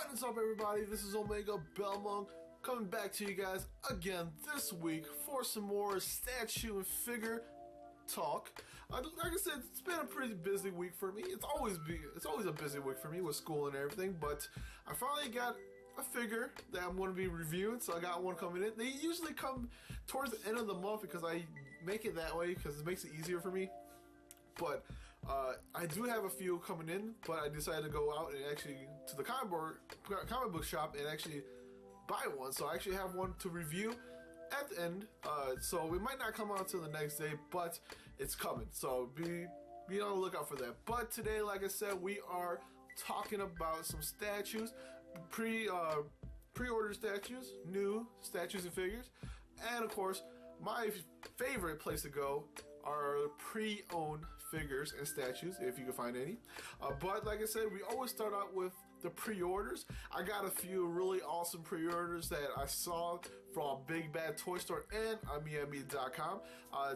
What is up, everybody? This is Omega Belmont coming back to you guys again this week for some more statue and figure talk. Like I said, it's been a pretty busy week for me. It's always a busy week for me with school and everything, but I finally got a figure that I'm going to be reviewing, so I got one coming in. They usually come towards the end of the month because I make it that way because it makes it easier for me. But I do have a few coming in, but I decided to go out and actually to the comic book shop and actually buy one. So I actually have one to review at the end. So it might not come out until the next day, but it's coming. So be on the lookout for that. But today, like I said, we are talking about some statues, pre-order statues, new statues and figures, and of course, my favorite place to go are pre-owned figures and statues, if you can find any. But like I said, we always start out with the pre-orders. I got a few really awesome pre-orders that I saw from Big Bad Toy Store and AmiAmi.com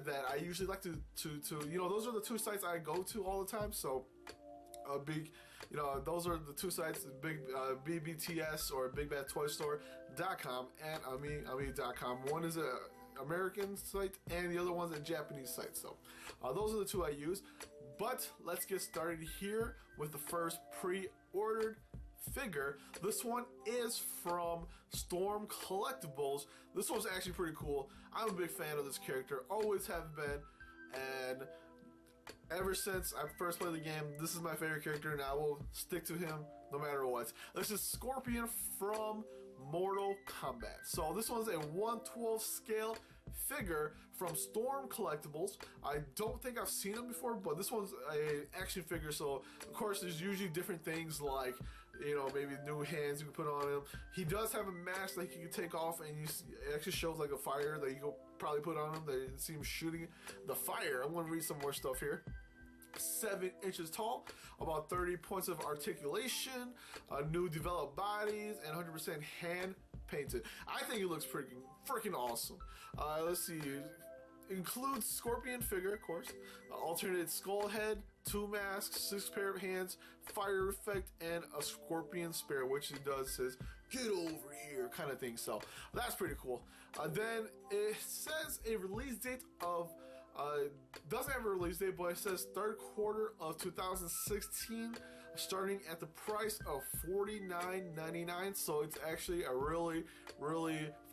that I usually like to those are the two sites I go to all the time. So those are the two sites, big BBTS or BigBadToyStore.com and AmiAmi.com. One is a American site and the other one's a Japanese site. So those are the two I use. But let's get started here with the first pre-ordered figure. This one is from Storm Collectibles. This one's actually pretty cool. I'm a big fan of this character, always have been, and ever since I first played the game, this is my favorite character and I will stick to him no matter what. This is Scorpion from Mortal Kombat. So this one's a 1/12 scale figure from Storm Collectibles. I don't think I've seen him before, but this one's a action figure, so of course there's usually different things like, maybe new hands you can put on him. He does have a mask that you can take off, and it actually shows like a fire that you can probably put on him. They see him shooting the fire. I'm going to read some more stuff here. 7 inches tall, about 30 points of articulation, new developed bodies, and 100% hand painted. I think it looks freaking awesome. Let's see. Includes Scorpion figure, of course, alternate skull head, 2 masks, 6 pair of hands, fire effect, and a scorpion spear, which it does says "get over here" kind of thing. So that's pretty cool. Then it says a release date of doesn't have a release date, but it says 3rd quarter of 2016, starting at the price of $49.99. So it's actually a really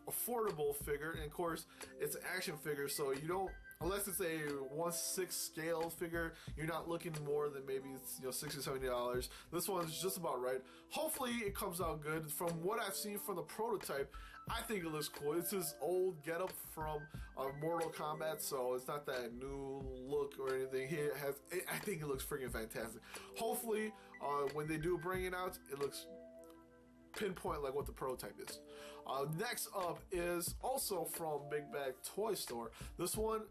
affordable figure, and of course it's an action figure, so you don't, unless it's a 1/6 scale figure, you're not looking more than maybe $60 or $70. This one's just about right. Hopefully it comes out good. From what I've seen from the prototype, I think it looks cool. It's his old getup from Mortal Kombat, so it's not that new look or anything. I think it looks freaking fantastic. Hopefully when they do bring it out, it looks pinpoint like what the prototype is. Next up is also from Big Bad Toy Store. This one,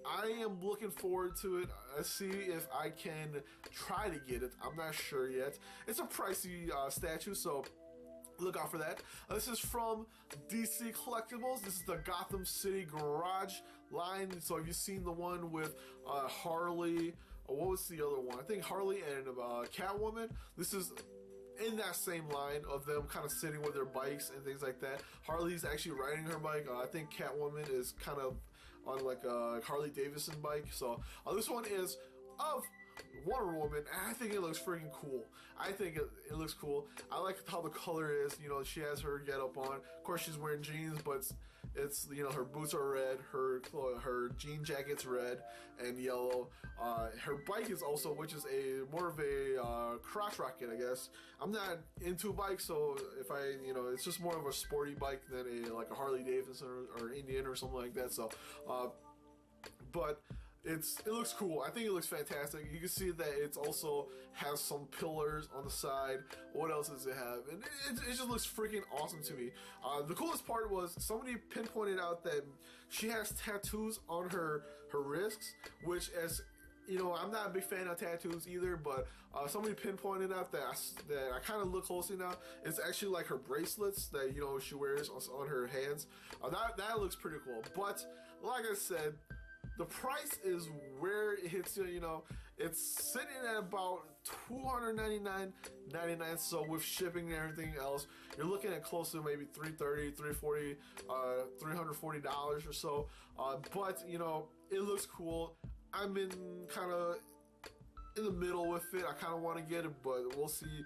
I am looking forward to it. Let's see if I can try to get it. I'm not sure yet. It's a pricey statue, so look out for that. This is from DC Collectibles. This is the Gotham City Garage line. So have you seen the one with Harley? What was the other one? I think Harley and Catwoman. This is in that same line of them kind of sitting with their bikes and things like that. Harley's actually riding her bike. I think Catwoman is kind of on like a Harley Davidson bike. So this one is of Wonder Woman, and I think it looks freaking cool. I think it looks cool. I like how the color is. She has her getup on. Of course, she's wearing jeans, but it's her boots are red, her jean jacket's red and yellow. Her bike is also, which is more of a crotch rocket, I guess. I'm not into bikes, so if it's just more of a sporty bike than like a Harley Davidson or Indian or something like that. So, but it looks cool. I think it looks fantastic. You can see that it also has some pillars on the side. What else does it have? And it just looks freaking awesome to me. The coolest part was somebody pinpointed out that she has tattoos on her wrists, which, as I'm not a big fan of tattoos either, but somebody pinpointed out that I kind of look closely now. It's actually like her bracelets that she wears on her hands. That looks pretty cool. But like I said, the price is where it hits you. It's sitting at about $299.99. So with shipping and everything else, you're looking at close to maybe $330, $340, $340 or so. But you know, it looks cool. I'm in kind of in the middle with it. I kind of want to get it, but we'll see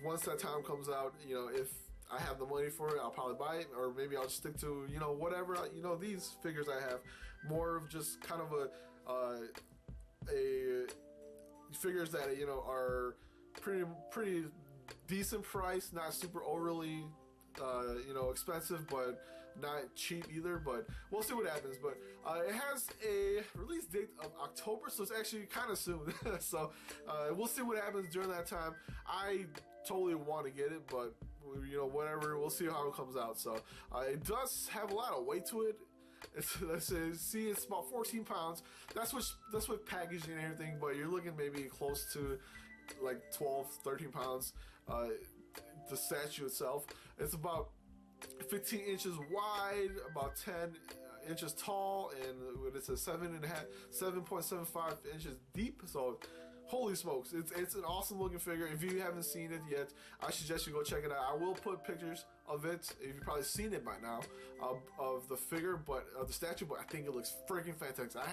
once that time comes out. You know, if I have the money for it, I'll probably buy it, or maybe I'll just stick to, you know, whatever, you know, these figures I have. More of just kind of a figures that, you know, are pretty decent price, not super overly you know, expensive, but not cheap either. But we'll see what happens. But it has a release date of October, so it's actually kind of soon. So we'll see what happens during that time. I totally want to get it, but you know, whatever, we'll see how it comes out. So it does have a lot of weight to it. It's about 14 pounds. That's with packaging and everything, but you're looking maybe close to like 12, 13 pounds. The statue itself, it's about 15 inches wide, about 10 inches tall, and it's a 7.75 inches deep. So holy smokes, it's an awesome looking figure. If you haven't seen it yet, I suggest you go check it out. I will put pictures of it, if you've probably seen it by now, of the figure, but of the statue. But I think it looks freaking fantastic. I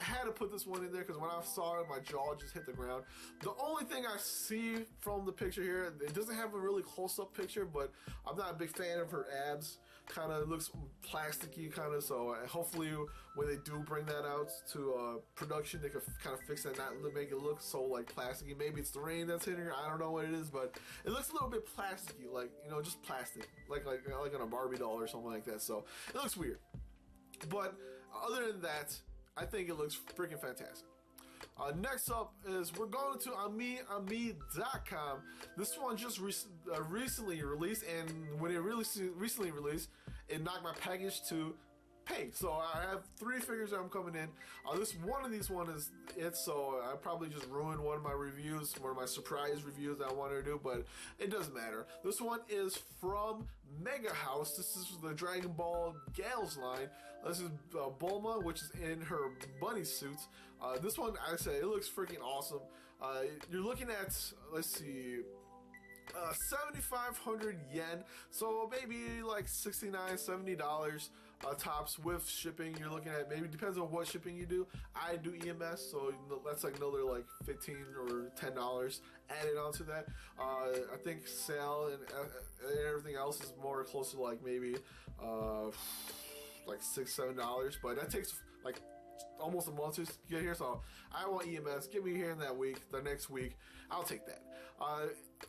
had to put this one in there because when I saw it, my jaw just hit the ground. The only thing I see from the picture here, it doesn't have a really close-up picture, but I'm not a big fan of her abs. Kind of looks plasticky, kind of. So hopefully, when they do bring that out to production, they can kind of fix that, not make it look so like plasticky. Maybe it's the rain that's hitting her. I don't know what it is, but it looks a little bit plasticky, like, you know, just plastic, like on a Barbie doll or something like that. So it looks weird. But other than that, I think it looks freaking fantastic. Next up is we're going to AmiAmi.com. This one just recently released, and when it really recently released, it knocked my package to pay. So I have 3 figures that I'm coming in. This one of these is it, so I probably just ruined one of my reviews, one of my surprise reviews that I wanted to do, but it doesn't matter. This one is from Mega House. This is the Dragon Ball Gals line. This is Bulma, which is in her bunny suit. This one, I say, it looks freaking awesome. You're looking at, let's see, 7,500 yen, so maybe like $69, $70 tops with shipping. You're looking at, maybe depends on what shipping you do. I do EMS, so that's like another like $15 or $10 added onto that. I think sale and everything else is more close to like maybe like $6, $7, but that takes like almost a month to get here. So I want EMS. Get me here in that week, the next week. I'll take that.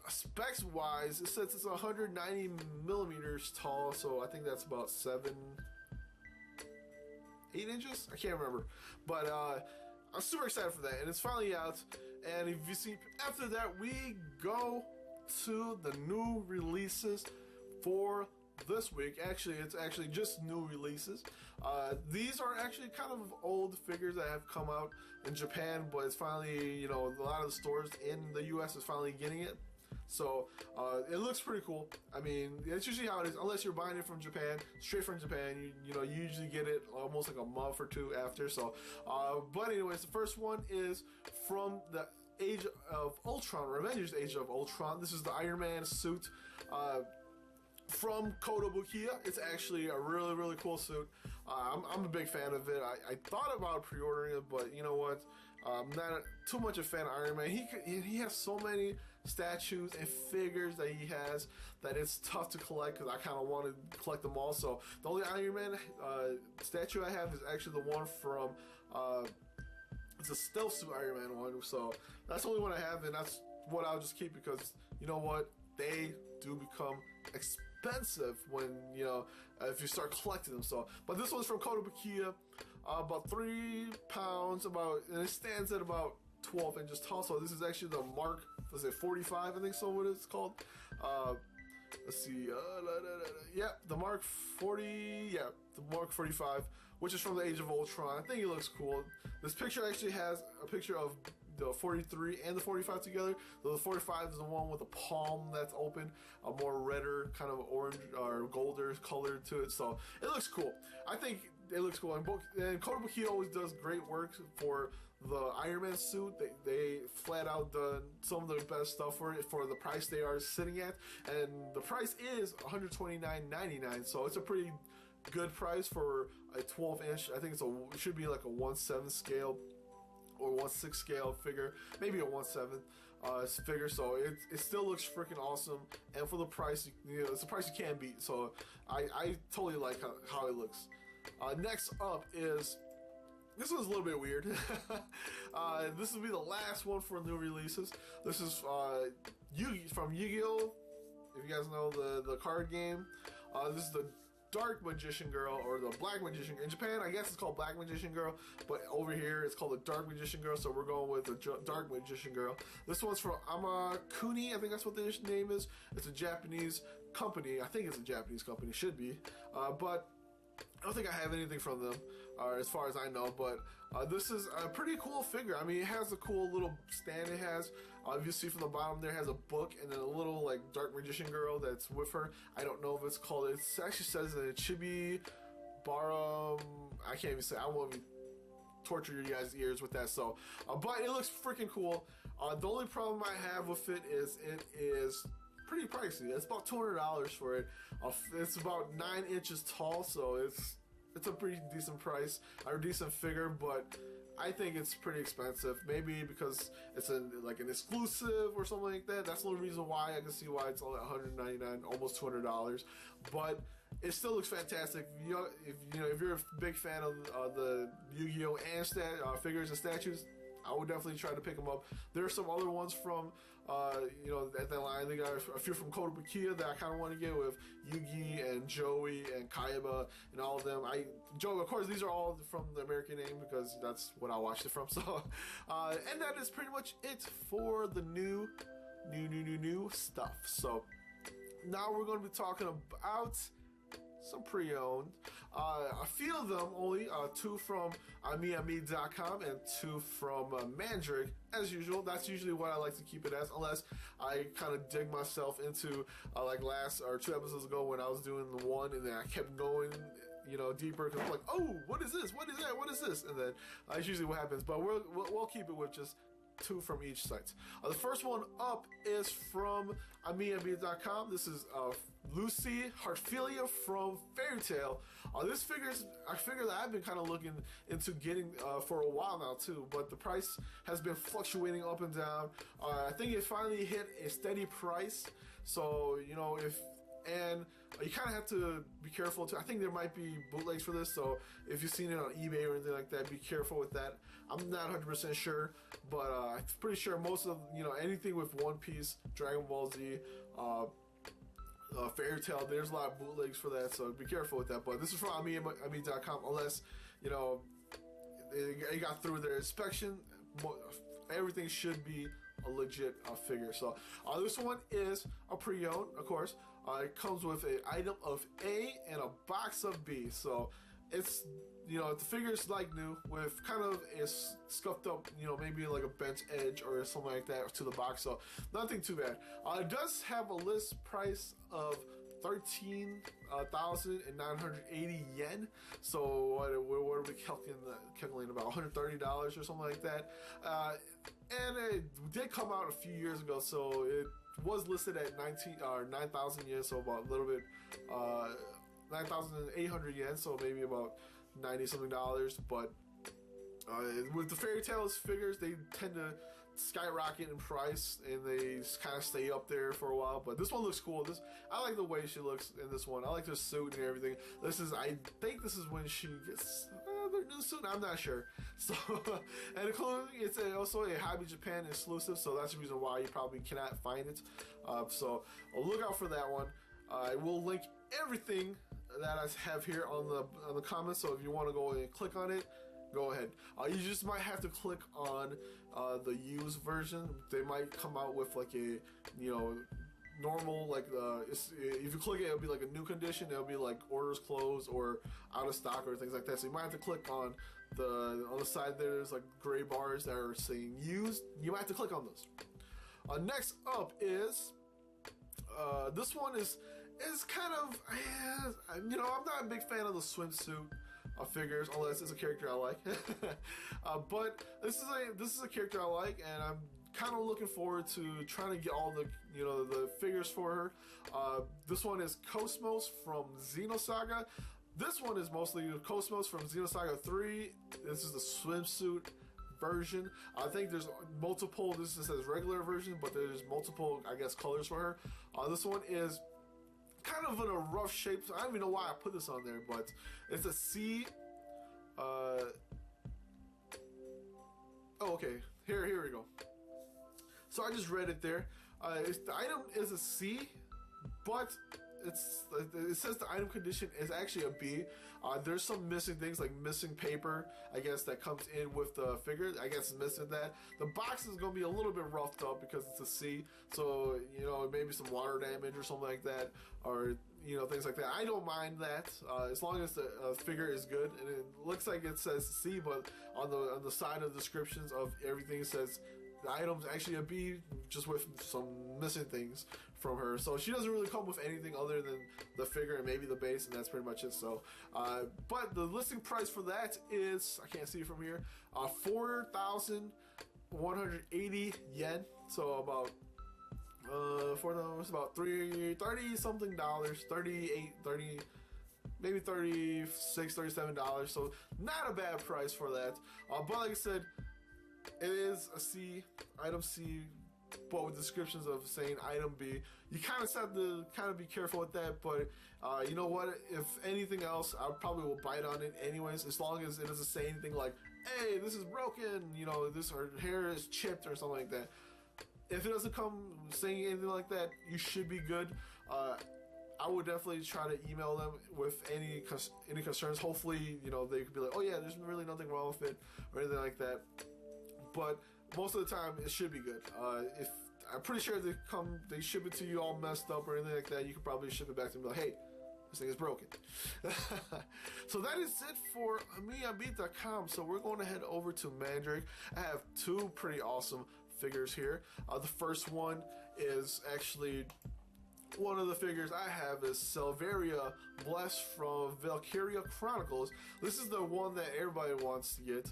Specs wise, it says it's 190 millimeters tall, so I think that's about 8 inches. I can't remember, but I'm super excited for that, and it's finally out. And if you see, after that, we go to the new releases for this week. Actually, it's actually just new releases. These are actually kind of old figures that have come out in Japan, but it's finally, you know, a lot of the stores in the US is finally getting it. So it looks pretty cool. I mean, it's usually how it is, unless you're buying it from Japan, straight from Japan. You know, you usually get it almost like a month or two after. So, but anyways, the first one is from the Age of Ultron, or Avengers Age of Ultron. This is the Iron Man suit. From Kotobukiya. It's actually a really, really cool suit. I'm a big fan of it. I thought about pre-ordering it, but you know what? I'm not too much a fan of Iron Man. He has so many statues and figures that he has that it's tough to collect, because I kind of want to collect them all. So the only Iron Man statue I have is actually the one from it's a stealth suit Iron Man one. So that's the only one I have, and that's what I'll just keep, because you know what? They do become expensive when, you know, if you start collecting them. So, but this one's from Kotobukiya, about 3 pounds, and it stands at about 12 inches tall. So this is actually the Mark, was it 45? I think so. What it's called? Let's see. Yeah, the Mark 40. Yeah, the Mark 45, which is from the Age of Ultron. I think it looks cool. This picture actually has a picture of the 43 and the 45 together. The 45 is the one with the palm that's open, a more redder, kind of orange or golder color to it. So it looks cool. I think it looks cool. And Kotobukiya always does great work for the Iron Man suit. They flat out done some of the best stuff for it for the price they are sitting at, and the price is $129.99. So it's a pretty good price for a 12-inch. I think it should be like a 1/7 scale or 1/6 scale figure, maybe a 1/7 figure. So it still looks freaking awesome, and for the price, it's a price you can't beat. So I totally like how it looks. Next up is, this one's a little bit weird. This will be the last one for new releases. This is from Yu-Gi-Oh! If you guys know the card game. This is the Dark Magician Girl, or the Black Magician. In Japan, I guess it's called Black Magician Girl, but over here it's called the Dark Magician Girl, so we're going with the Dark Magician Girl. This one's from Amakuni, I think that's what the name is. It's a Japanese company. I think it's a Japanese company, should be. But I don't think I have anything from them, as far as I know, but this is a pretty cool figure. I mean, it has a cool little stand it has. If you see from the bottom there, it has a book and then a little, like, Dark Magician Girl that's with her. I don't know if it's called, it actually says that it should be Baram, I can't even say, I won't even torture you guys' ears with that, so, but it looks freaking cool. The only problem I have with it is pretty pricey. It's about $200 for it. It's about 9 inches tall, so it's a pretty decent price, or decent figure, but I think it's pretty expensive. Maybe because it's like an exclusive or something like that. That's the only reason why. I can see why it's only $199, almost $200. But it still looks fantastic. If you're a big fan of the Yu-Gi-Oh! And figures and statues, I would definitely try to pick them up. There are some other ones from, at that line. They got a few from Kotobukiya that I kind of want to get with Yugi and Joey and Kaiba and all of them. Of course, these are all from the American name because that's what I watched it from. So, and that is pretty much it for the new stuff. So now we're going to be talking about some pre-owned. A few of them only, 2 from AmiAmi.com and 2 from Mandrake. As usual, that's usually what I like to keep it as, unless I kind of dig myself into, like last or 2 episodes ago when I was doing the one and then I kept going, deeper, because I'm like, oh, what is this? What is that? What is this? And then that's usually what happens, but we'll keep it with just 2 from each site. The first one up is from AmiAmi.com. This is Lucy Heartfilia from Fairy Tail. This figure is a figure that I've been kind of looking into getting for a while now too, but the price has been fluctuating up and down. I think it finally hit a steady price, so you kind of have to be careful too. I think there might be bootlegs for this, so if you've seen it on eBay or anything like that, be careful with that. I'm not 100% sure, but I'm pretty sure most of, anything with One Piece, Dragon Ball Z, Fairy Tail, there's a lot of bootlegs for that, so be careful with that. But this is from AmiAmi.com, unless, it got through their inspection. Everything should be a legit figure. So this one is a pre-owned, of course. It comes with an item of A and a box of B. So it's, the figure's like new with kind of a scuffed up, maybe like a bent edge or something like that to the box. So nothing too bad. It does have a list price of 13,980 yen. So what are we calculating about $130 or something like that? And it did come out a few years ago, so it was listed at 9,000 yen, so about a little bit 9,800 yen, so maybe about $90 something. But with the Fairy Tales figures, they tend to skyrocket in price and they kind of stay up there for a while. But this one looks cool. I like the way she looks in this one. I like the suit and everything. I think this is when she gets their new suit. I'm not sure. So and including it's also a Hobby Japan exclusive, so that's the reason why you probably cannot find it. So look out for that one. I will link everything that I have here on the comments. So if you want to go and click on it, go ahead. You just might have to click on the used version. They might come out with like a normal, like if you click it, it'll be like a new condition. It'll be like orders closed or out of stock or things like that. So you might have to click on the side. There's like gray bars that are saying used. You might have to click on those. Next up is this one is kind of I'm not a big fan of the swimsuit figures, unless it's a character I like. But this is a character I like, and I'm kind of looking forward to trying to get all the the figures for her. This one is Cosmos from Xenosaga. This one is mostly Cosmos from Xenosaga 3. This is the swimsuit version. I think there's multiple. This just says regular version, but there's multiple, I guess, colors for her. This one is kind of in a rough shape. So I don't even know why I put this on there, but it's a C. Oh, okay. Here we go. So I just read it there. The item is a C, but it says the item condition is actually a B. There's some missing things, like missing paper, I guess, that comes in with the figure. I guess it's missing that. The box is going to be a little bit roughed up because it's a C, so maybe some water damage or something like that, or things like that. I don't mind that as long as the figure is good. And it looks like it says C, but on the side of the descriptions of everything it says the item's actually a B, just with some missing things from her. So she doesn't really come with anything other than the figure and maybe the base, and that's pretty much it. So, but the listing price for that is, I can't see it from here, 4,180 yen. So about it's about $30 something, 38, 30, maybe $36, $37. So not a bad price for that. But like I said, it is a C, item C, but with descriptions of saying item B. You kind of have to be careful with that, but you know what? If anything else, I probably will bite on it anyways, as long as it doesn't say anything like, hey, this is broken, this, her hair is chipped or something like that. If it doesn't come saying anything like that, you should be good. I would definitely try to email them with any concerns. Hopefully, they could be like, oh yeah, there's really nothing wrong with it or anything like that. But most of the time, it should be good. If I'm pretty sure they ship it to you all messed up or anything like that, you could probably ship it back to them and be like, hey, this thing is broken. So that is it for AmiyaBeat.com. So we're going to head over to Mandrake. I have two pretty awesome figures here. The first one is actually one of the figures I have is Selvaria Bless from Valkyria Chronicles. This is the one that everybody wants to get.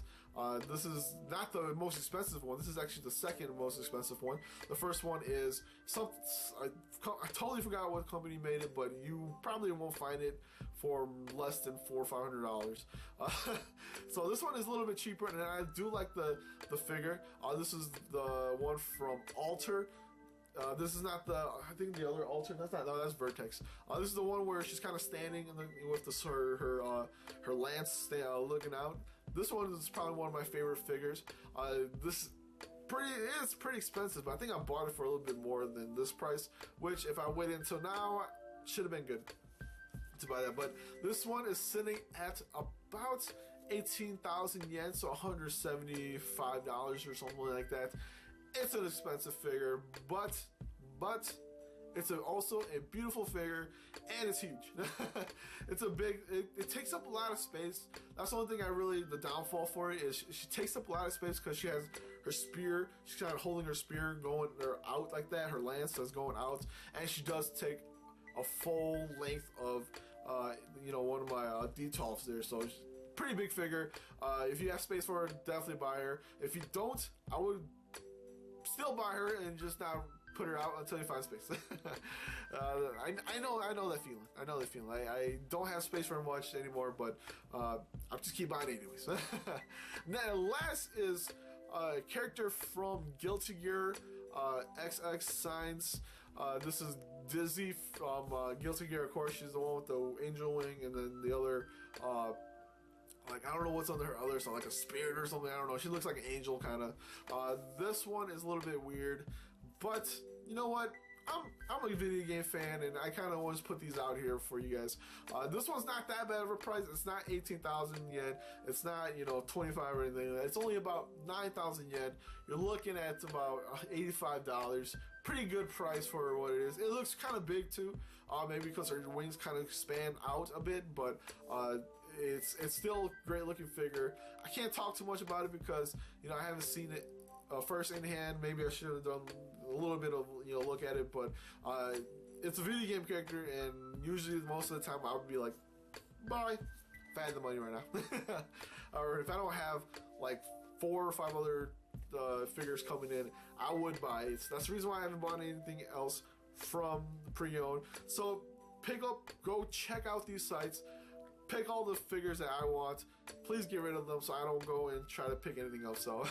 This is not the most expensive one. This is actually the second most expensive one. The first one is I totally forgot what company made it, but you probably won't find it for less than $400 or $500. So this one is a little bit cheaper, and I do like the figure. This is the one from Alter. This is not I think the other Alter. That's Vertex. This is the one where she's kind of standing with her lance looking out. This one is probably one of my favorite figures. It's pretty expensive, but I think I bought it for a little bit more than this price, which if I waited until now, should have been good to buy that. But this one is sitting at about 18,000 yen, so $175 or something like that. It's an expensive figure, but it's also a beautiful figure, and it's huge. It takes up a lot of space. That's the only thing the downfall for it is she takes up a lot of space because she has her spear. She's kind of holding her spear going out like that. Her lance is going out, and she does take a full length of, one of my Detolfs there. So pretty big figure. If you have space for her, definitely buy her. If you don't, I would still buy her and just not put her out until you find space. I know that feeling. I don't have space for much anymore, but I'll just keep buying it anyways. Now, last is a character from Guilty Gear XX Signs. This is Dizzy from Guilty Gear. Of course, she's the one with the angel wing, and then the other. I don't know what's under her other, so like a spirit or something. I don't know. She looks like an angel, kind of. This one is a little bit weird, but you know what? I'm a video game fan, and I kind of want to put these out here for you guys. This one's not that bad of a price. It's not 18,000 yen. It's not 25 or anything. It's only about 9,000 yen. You're looking at about $85. Pretty good price for what it is. It looks kind of big too. Maybe because her wings kind of expand out a bit, but it's still a great looking figure. I can't talk too much about it because I haven't seen it first in hand. Maybe I should have done a little bit of look at it, but it's a video game character, and usually most of the time I would be like, bye, if I had the money right now, or if I don't have like 4 or 5 other figures coming in, I would buy it. That's the reason why I haven't bought anything else from pre-owned. So go check out these sites, pick all the figures that I want. Please get rid of them so I don't go and try to pick anything else. So,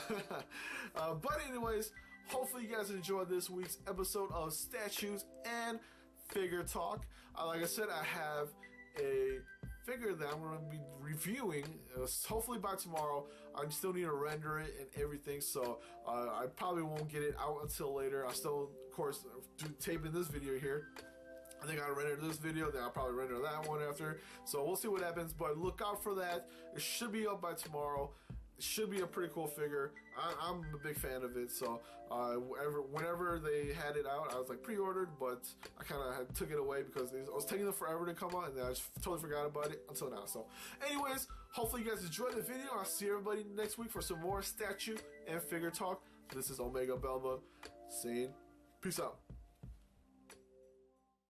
but anyways, hopefully you guys enjoyed this week's episode of Statues and Figure Talk. Like I said, I have a figure that I'm going to be reviewing hopefully by tomorrow. I still need to render it and everything, so I probably won't get it out until later. I still, of course, taping this video here. I think I'll render this video, then I'll probably render that one after. So we'll see what happens, but look out for that. It should be up by tomorrow. It should be a pretty cool figure. I'm a big fan of it, so whenever they had it out, I was like pre-ordered, but I kind of took it away because it was taking them forever to come out, and then I just totally forgot about it until now. So anyways, hopefully you guys enjoyed the video. I'll see everybody next week for some more statue and figure talk. This is Omega Belma saying peace out.